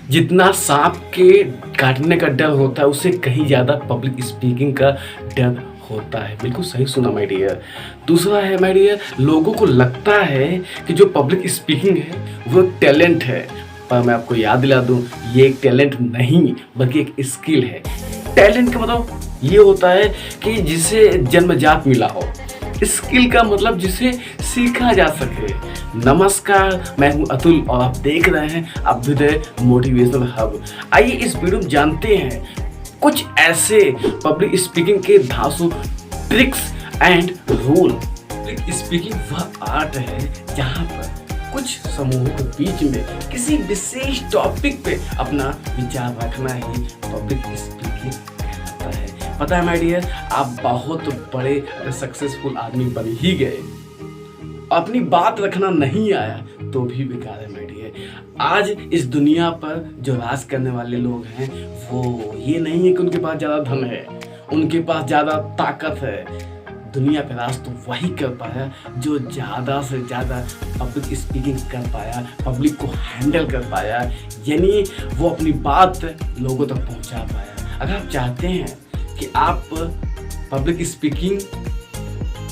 जितना सांप के काटने का डर होता है उससे कहीं ज़्यादा पब्लिक स्पीकिंग का डर होता है। बिल्कुल सही सुना माय डियर। दूसरा है माय डियर, लोगों को लगता है कि जो पब्लिक स्पीकिंग है वो एक टैलेंट है, पर मैं आपको याद दिला दूं ये एक टैलेंट नहीं बल्कि एक स्किल है। टैलेंट का मतलब ये होता है कि जिसे जन्मजात मिला हो, स्किल का मतलब जिसे सीखा जा सके। नमस्कार, मैं हूं अतुल और आप देख रहे हैं अभ्युदय मोटिवेशनल हब। आइए इस वीडियो में जानते हैं कुछ ऐसे पब्लिक स्पीकिंग के धांसू, tricks and rule. Public speaking वह आर्ट है जहां पर कुछ समूहों के बीच में किसी विशेष टॉपिक पे अपना विचार रखना ही पब्लिक स्पीकिंग कहलाता है। पता है माय डियर, आप बहुत बड़े सक्सेसफुल आदमी बन ही गए, अपनी बात रखना नहीं आया तो भी बेकार है माय डियर। आज इस दुनिया पर जो राज करने वाले लोग हैं वो ये नहीं है कि उनके पास ज़्यादा धन है, उनके पास ज़्यादा ताकत है। दुनिया पे राज तो वही कर पाया जो ज़्यादा से ज़्यादा पब्लिक स्पीकिंग कर पाया, पब्लिक को हैंडल कर पाया, यानी वो अपनी बात लोगों तक पहुंचा पाया। अगर आप चाहते हैं कि आप पब्लिक स्पीकिंग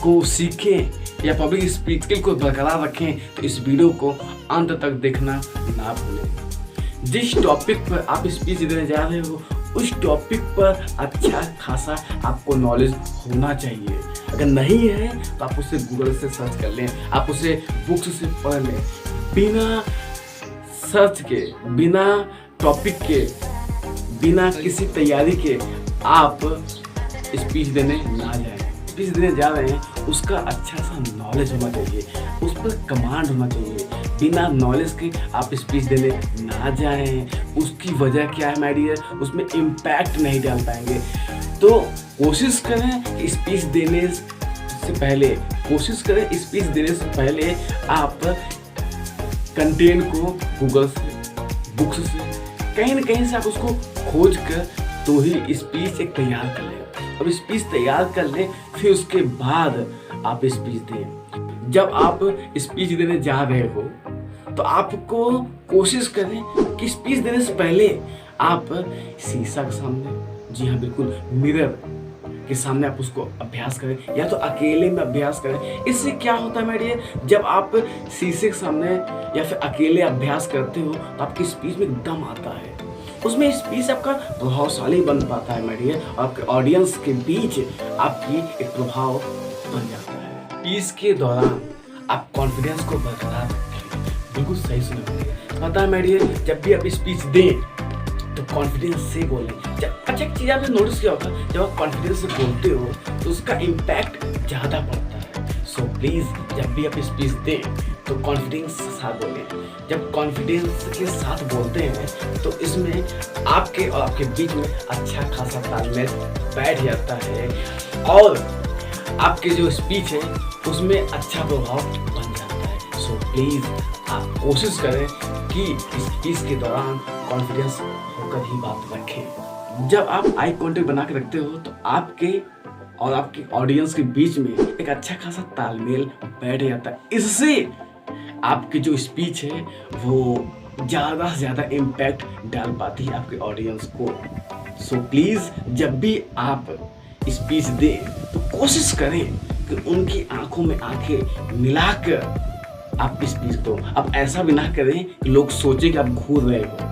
को सीखें या पब्लिक स्पीकिंग को बरकरार रखें तो इस वीडियो को अंत तक देखना ना भूलें। जिस टॉपिक पर आप स्पीच देने जा रहे हो उस टॉपिक पर अच्छा खासा आपको नॉलेज होना चाहिए। अगर नहीं है तो आप उसे गूगल से सर्च कर लें, आप उसे बुक्स से पढ़ लें। बिना सर्च के, बिना टॉपिक के, बिना किसी तैयारी के आप स्पीच देने ना जाएं। स्पीच देने जा रहे हैं उसका अच्छा सा नॉलेज होना चाहिए, उस पर कमांड होना चाहिए। बिना नॉलेज के आप स्पीच देने ना जाएं। उसकी वजह क्या है माय डियर, उसमें इम्पैक्ट नहीं डाल पाएंगे। तो कोशिश करें कि स्पीच देने से पहले, आप कंटेंट को गूगल से, बुक्स से, कहीं ना कहीं से आप उसको खोज कर तो ही स्पीच एक तैयार कर लें। अब स्पीच तैयार कर लें फिर उसके बाद आप स्पीच दें। जब आप स्पीच देने जा रहे हो तो आपको कोशिश करें कि स्पीच देने से पहले आप शीशा के सामने, जी हाँ बिल्कुल मिरर के सामने आप उसको अभ्यास करें या तो अकेले में अभ्यास करें। इससे क्या होता है माय डियर, जब आप शीशे के सामने या फिर अकेले अभ्यास करते हो तो आपकी स्पीच में दम आता है, उसमें स्पीच आपका प्रभावशाली बन पाता है माय डियर, आपके ऑडियंस के बीच आपकी एक प्रभाव बन जाता है। स्पीच के दौरान आप कॉन्फिडेंस को बरकरार रखें। बिल्कुल सही सुना। पता है माय डियर, जब भी आप स्पीच दें तो कॉन्फिडेंस से बोलें। अच्छा एक चीज़ आपने नोटिस किया होगा, जब आप कॉन्फिडेंस से बोलते हो तो उसका इम्पैक्ट ज़्यादा पड़ता है। सो प्लीज़ जब भी आप स्पीच दें तो कॉन्फिडेंस के साथ बोलें। जब कॉन्फिडेंस के साथ बोलते हैं तो इसमें आपके और आपके बीच में अच्छा खासा तालमेल बैठ जाता है और आपके जो स्पीच है उसमें अच्छा प्रभाव बन जाता है। सो प्लीज़ आप कोशिश करें कि स्पीच के दौरान कॉन्फिडेंस होकर ही बात रखें। जब आप आई कॉन्टेक्ट बना के रखते हो तो आपके और आपके ऑडियंस के बीच में एक अच्छा खासा तालमेल बैठ जाता है। इससे आपकी जो स्पीच है वो ज़्यादा से ज़्यादा इम्पैक्ट डाल पाती है आपके ऑडियंस को। सो प्लीज़ जब भी आप स्पीच दें तो कोशिश करें कि उनकी आंखों में आंखें मिलाकर आप स्पीच दो। आप ऐसा भी ना करें कि लोग सोचें कि आप घूर रहे हो।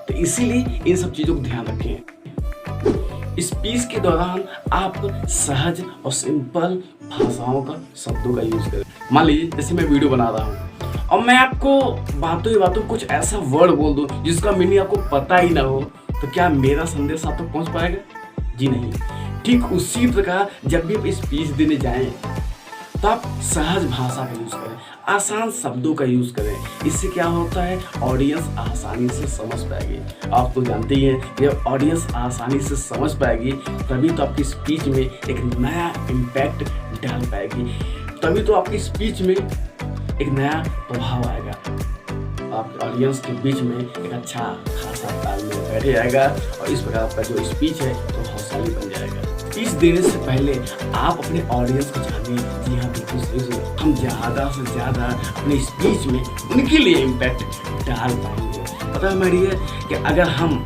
तो इसीलिए इन सब चीज़ों को ध्यान रखें। स्पीच के दौरान आप सहज और सिंपल भाषाओं का, शब्दों का यूज़ करें। मान लीजिए जैसे मैं वीडियो बना रहा हूँ और मैं आपको बातों ही बातों कुछ ऐसा वर्ड बोल दूँ जिसका मीनिंग आपको पता ही ना हो, तो क्या मेरा संदेश आप तक पहुँच पाएगा? जी नहीं। ठीक उसी प्रकार जब भी आप स्पीच देने जाएं तो आप सहज भाषा का यूज़ करें, आसान शब्दों का यूज़ करें। इससे क्या होता है, ऑडियंस आसानी से समझ पाएगी। आप तो जानते ही हैं कि जब ऑडियंस आसानी से समझ पाएगी तभी तो आपकी स्पीच में एक नया इम्पैक्ट डाल पाएगी, तभी तो आपकी स्पीच में एक नया प्रभाव आएगा, आपके ऑडियंस के बीच में एक अच्छा खासा तालमेल बैठ जाएगा और इस प्रकार आपका जो स्पीच है वो प्रभावशाली बन जाएगा। स्पीच देने से पहले आप अपने ऑडियंस को जानिए। जी हाँ, बिल्कुल सही सुना। हम ज़्यादा से ज़्यादा अपने स्पीच में उनके लिए इम्पैक्ट डाल पाएंगे। पता है मेरी है कि अगर हम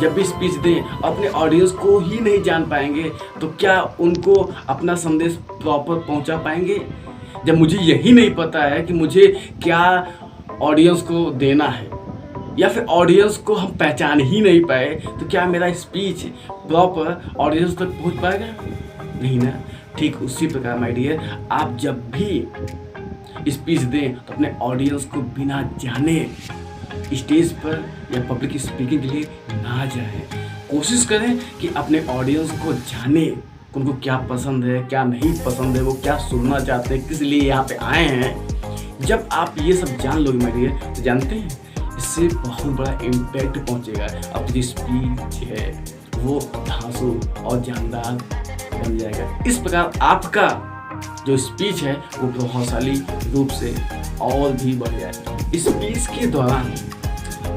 जब भी स्पीच दें अपने ऑडियंस को ही नहीं जान पाएंगे तो क्या उनको अपना संदेश प्रॉपर पहुंचा पाएंगे? जब मुझे यही नहीं पता है कि मुझे क्या ऑडियंस को देना है या फिर ऑडियंस को हम पहचान ही नहीं पाए तो क्या मेरा स्पीच प्रॉपर ऑडियंस तक पहुंच पाएगा? नहीं ना। ठीक उसी प्रकार माय डियर, आप जब भी स्पीच दें तो अपने ऑडियंस को बिना जाने स्टेज पर या पब्लिक स्पीकिंग के लिए ना जाएं। कोशिश करें कि अपने ऑडियंस को जाने, उनको क्या पसंद है, क्या नहीं पसंद है, वो क्या सुनना चाहते हैं, किस लिए यहाँ पे आए हैं। जब आप ये सब जान लोगे माय डियर तो जानते हैं इससे बहुत बड़ा इम्पैक्ट पहुँचेगा। अब जो स्पीच है वो धांसू और जानदार बन जाएगा। इस प्रकार आपका जो स्पीच है वो प्रभावशाली रूप से और भी बढ़ जाएगा। स्पीच के दौरान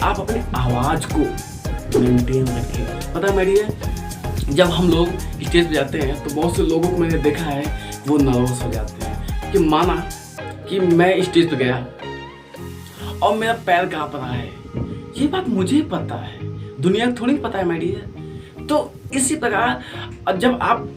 आप अपने आवाज़ को मेंटेन रखें। पता है मेरी है, जब हम लोग स्टेज पे जाते हैं तो बहुत से लोगों को मैंने देखा है वो नर्वस हो जाते हैं कि माना कि मैं स्टेज पे गया और मेरा पैर कांप रहा है। ये बात मुझे पता है, दुनिया को थोड़ी पता है मेरी है। तो इसी प्रकार जब आप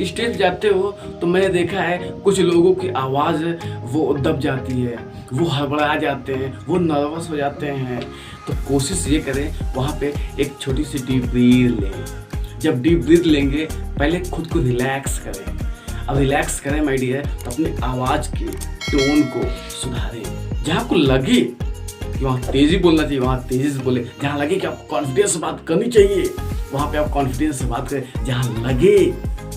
स्टेज जाते हो तो मैंने देखा है कुछ लोगों की आवाज़ वो दब जाती है, वो हड़बड़ा जाते हैं, वो नर्वस हो जाते हैं। तो कोशिश ये करें वहाँ पे एक छोटी सी डीप ब्रीथ लें। जब डीप ब्रीथ लेंगे पहले खुद को रिलैक्स करें। अब रिलैक्स करें माय डियर तो अपनी आवाज़ के टोन को सुधारें। जहाँ आपको लगे कि वहाँ तेज़ी बोलना चाहिए वहाँ तेज़ी से बोले। जहाँ लगे कि आपको कॉन्फिडेंस से बात करनी चाहिए वहाँ पे आप कॉन्फिडेंस से बात करें। जहाँ लगे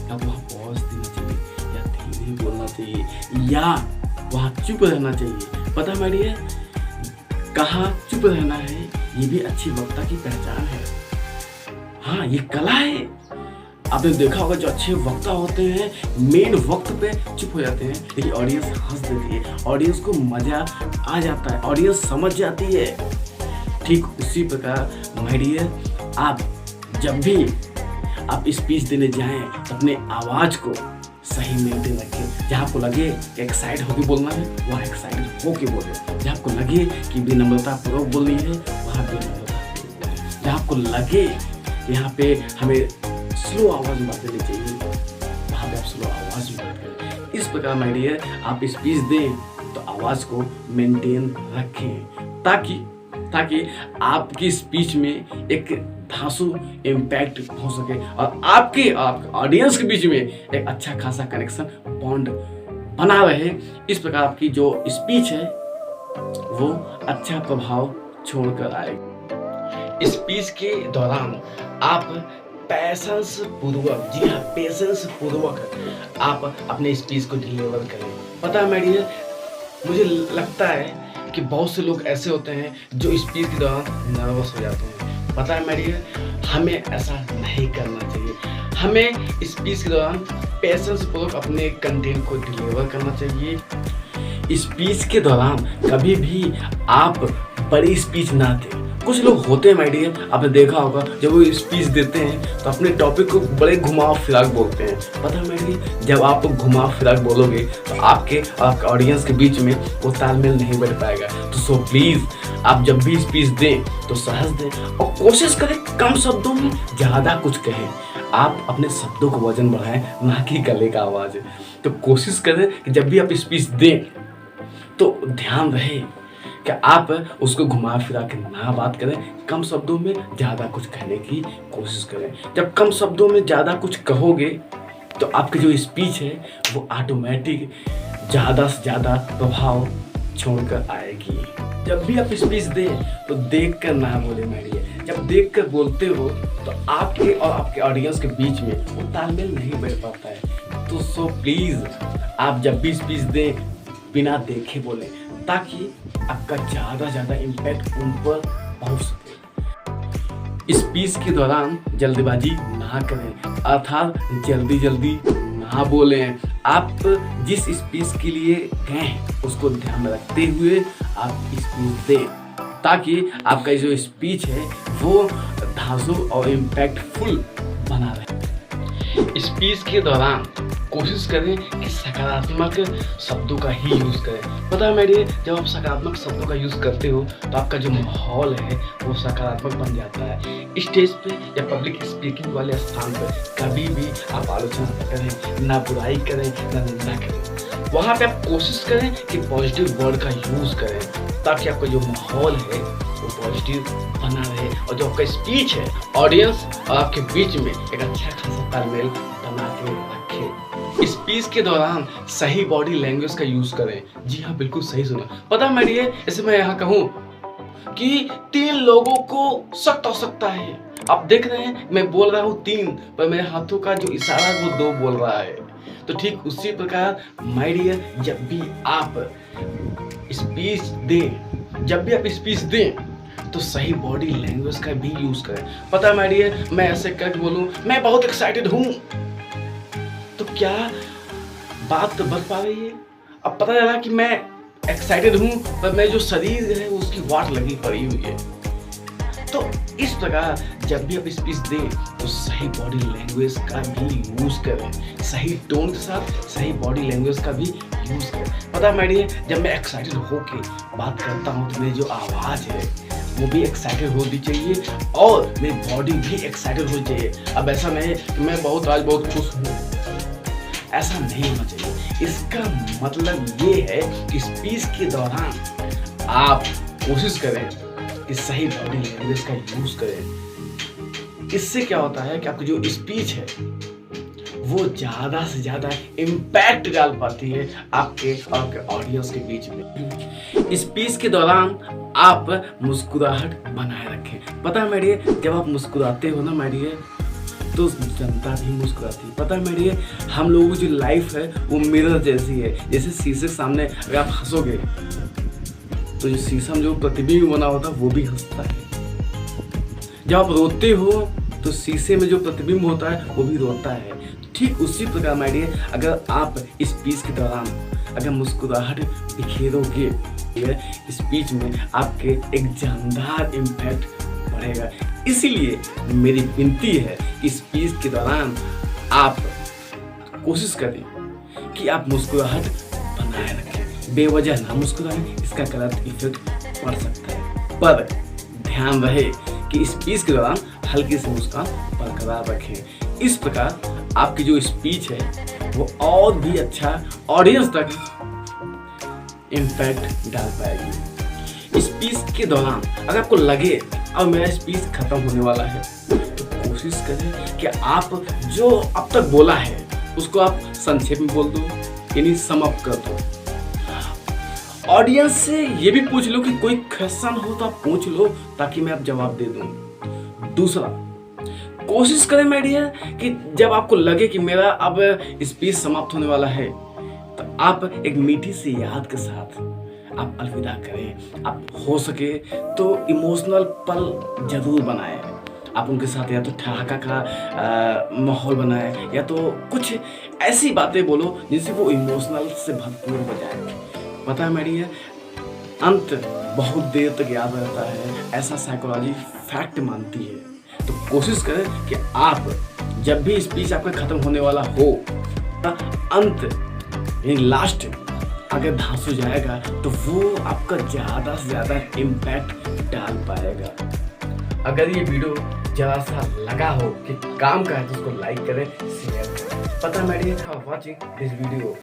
अब वहाँ पॉज देना चाहिए या धीरे बोलना चाहिए या वहाँ चुप रहना चाहिए। पता है मेरी है कहाँ चुप रहना है ये भी अच्छी वक्ता की पहचान है। हाँ, ये कला है। आपने देखा होगा जो अच्छे वक्ता होते हैं मेन वक्त पे चुप हो जाते हैं लेकिन ऑडियंस हंस देती है, ऑडियंस को मजा आ जाता है, ऑडियंस समझ जाती है। ठीक उसी प्रकार माय डियर, आप जब भी आप स्पीच देने जाएं तो अपने आवाज़ को सही मेंटेन रखें। जहाँ आपको लगे कि एक्साइट होकर बोलना है वहाँ एक्साइट होकर बोले। जहाँ आपको लगे कि विनम्रता पूर्वक बोलनी है वहाँ विनम्रता पूर्वक बोले। जहाँ आपको लगे कि यहाँ पे हमें स्लो आवाज़ में बात करनी चाहिए वहाँ पे आप स्लो आवाज़ में बात करें। इस प्रकार माय डियर आप स्पीच दें तो आवाज़ को मेंटेन रखें ताकि आपकी स्पीच में एक धांसू इम्पैक्ट हो सके और आपके ऑडियंस के बीच में एक अच्छा खासा कनेक्शन बॉन्ड बना रहे। इस प्रकार आपकी जो स्पीच है वो अच्छा प्रभाव छोड़कर आएगी। स्पीच के दौरान आप पेशेंस पूर्वक, जी हाँ पेशेंस पूर्वक आप अपने स्पीच को डिलीवर करें। पता है मेरी मुझे लगता है कि बहुत से लोग ऐसे होते हैं जो स्पीच के दौरान नर्वस हो जाते हैं। पता है मेरी हमें ऐसा नहीं करना चाहिए। हमें स्पीच के दौरान पेशेंस पूर्वक अपने कंटेंट को डिलीवर करना चाहिए। स्पीच के दौरान कभी भी आप बड़ी स्पीच ना दें। कुछ लोग होते हैं माय डियर, आपने देखा होगा जब वो स्पीच देते हैं तो अपने टॉपिक को बड़े घुमाव फिराक बोलते हैं। पता है माय डियर, जब आप घुमाव फिराक बोलोगे तो आपके और आपके ऑडियंस के बीच में वो तालमेल नहीं बैठ पाएगा। तो सो प्लीज़ आप जब भी स्पीच दें तो सहज दें और कोशिश करें कम शब्दों में ज़्यादा कुछ कहें। आप अपने शब्दों को वजन बढ़ाएं, ना कि गले का आवाज़। तो कोशिश करें कि जब भी आप स्पीच दें तो ध्यान रहे कि आप उसको घुमा फिरा के ना बात करें, कम शब्दों में ज़्यादा कुछ कहने की कोशिश करें। जब कम शब्दों में ज़्यादा कुछ कहोगे तो आपकी जो स्पीच है वो ऑटोमेटिक ज़्यादा से ज़्यादा प्रभाव छोड़कर आएगी। जब भी आप स्पीच दें तो देख कर ना बोले मेरी। जब देख कर बोलते हो तो आपके और आपके ऑडियंस के बीच में वो तालमेल नहीं बैठ पाता है। तो सो प्लीज़ आप जब भी स्पीच दें बिना देखे बोलें ताकि आपका ज़्यादा इम्पैक्ट उन पर पहुंच सके। स्पीच के दौरान जल्दबाजी ना करें, अर्थात जल्दी ना बोलें। आप जिस स्पीच के लिए गए हैं उसको ध्यान में रखते हुए आप स्पीच दें ताकि आपका जो स्पीच है वो धांसू और इम्पैक्टफुल बना रहे। स्पीच के दौरान कोशिश करें कि सकारात्मक शब्दों का ही यूज़ करें। पता है मेरे, जब आप सकारात्मक शब्दों का यूज़ करते हो तो आपका जो माहौल है वो सकारात्मक बन जाता है। स्टेज पे या पब्लिक स्पीकिंग वाले स्थान पर कभी भी आप आलोचना न करें, ना बुराई करें, ना निंदा करें। वहाँ पे आप कोशिश करें कि पॉजिटिव वर्ड का यूज़ करें, ताकि आपका जो माहौल है वो पॉजिटिव बना रहे और जो आपका स्पीच है ऑडियंस और आपके बीच में एक अच्छा खासा तालमेल बना के रखे। स्पीच के दौरान सही बॉडी लैंग्वेज का यूज करें। जी हाँ, बिल्कुल सही सुना। पता मेरी है, जैसे मैं यहाँ कहूँ कि 3 लोगों को शक हो सकता है। आप देख रहे हैं मैं बोल रहा हूँ 3, पर मेरे हाथों का जो इशारा है वो 2 बोल रहा है। तो ठीक उसी प्रकार माय डियर, जब भी आप स्पीच दें तो सही बॉडी लैंग्वेज का भी यूज करें। पता है माय डियर, मैं ऐसे करके बोलूं मैं बहुत एक्साइटेड हूं, तो क्या बात तो बन पा रही है? अब पता चला कि मैं एक्साइटेड हूं, पर मेरे जो शरीर है उसकी वाट लगी पड़ी हुई है। तो इस प्रकार जब भी आप स्पीच दें तो सही बॉडी लैंग्वेज का भी यूज करें, सही टोन के साथ सही बॉडी लैंग्वेज का भी यूज करें। पता है माय डियर, जब मैं एक्साइटेड होके बात करता हूँ तो मेरी जो आवाज़ है वो भी एक्साइटेड होनी चाहिए और मेरी बॉडी भी एक्साइटेड होनी चाहिए। अब ऐसा नहीं कि मैं आज बहुत खुश हूँ, ऐसा नहीं होना चाहिए। इसका मतलब ये है कि स्पीच के दौरान आप कोशिश करें कि सही बॉडी लैंग्वेज का यूज करें। इससे क्या होता है कि आपकी जो स्पीच है वो ज़्यादा से ज़्यादा इम्पैक्ट डाल पाती है आपके और आपके ऑडियंस के बीच में। स्पीच के दौरान आप मुस्कुराहट बनाए रखें। पता है मेरे, जब आप मुस्कुराते हो ना मेरे, तो जनता भी मुस्कुराती है। पता है मेरे, हम लोगों की जो लाइफ है वो मिरर जैसी है। जैसे शीशे के सामने अगर आप हंसोगे तो जो शीशा में जो प्रतिबिंब बना होता है वो भी हंसता है। जब आप रोते हो तो शीशे में जो प्रतिबिंब होता है वो भी रोता है। ठीक उसी प्रकार माय डियर, अगर आप स्पीच के दौरान अगर मुस्कुराहट बिखेरोगे स्पीच में, आपके एक जानदार इम्पैक्ट पड़ेगा। इसीलिए मेरी विनती है कि स्पीच के दौरान आप कोशिश करें कि आप मुस्कुराहट बनाए रखें। बेवजह ना मुस्कुराएं, इसका गलत इफेक्ट पड़ सकता है। पर ध्यान रहे कि स्पीच के दौरान हल्की सी मुस्कान बरकरार रखें। इस प्रकार आपकी जो स्पीच है वो और भी अच्छा ऑडियंस तक इम्पैक्ट डाल पाएगी। स्पीच के दौरान अगर आपको लगे अब मेरा स्पीच खत्म होने वाला है तो कोशिश करें कि आप जो अब तक बोला है उसको आप संक्षेप में बोल दो, यानी सम अप कर दो। ऑडियंस से ये भी पूछ लो कि कोई क्वेश्चन हो तो आप पूछ लो, ताकि मैं अब जवाब दे दूं। दूसरा, कोशिश करें माय डियर कि जब आपको लगे कि मेरा अब स्पीच समाप्त होने वाला है तो आप एक मीठी सी याद के साथ आप अलविदा करें। आप हो सके तो इमोशनल पल जरूर बनाएं। आप उनके साथ या तो ठहाका का माहौल बनाएं या तो कुछ ऐसी बातें बोलो जिनसे वो इमोशनल से भरपूर हो जाए। पता है मेरी है, अंत बहुत देर तक याद रहता है, ऐसा साइकोलॉजी फैक्ट मानती है। तो कोशिश करें कि आप जब भी स्पीच आपका खत्म होने वाला हो, अंत यानी लास्ट अगर धांसू जाएगा तो वो आपका ज़्यादा से ज़्यादा इम्पैक्ट डाल पाएगा। अगर ये वीडियो जरा सा लगा हो कि काम का है तो उसको लाइक करें, शेयर करें। पता है मेरी वॉचिंग दिस वीडियो।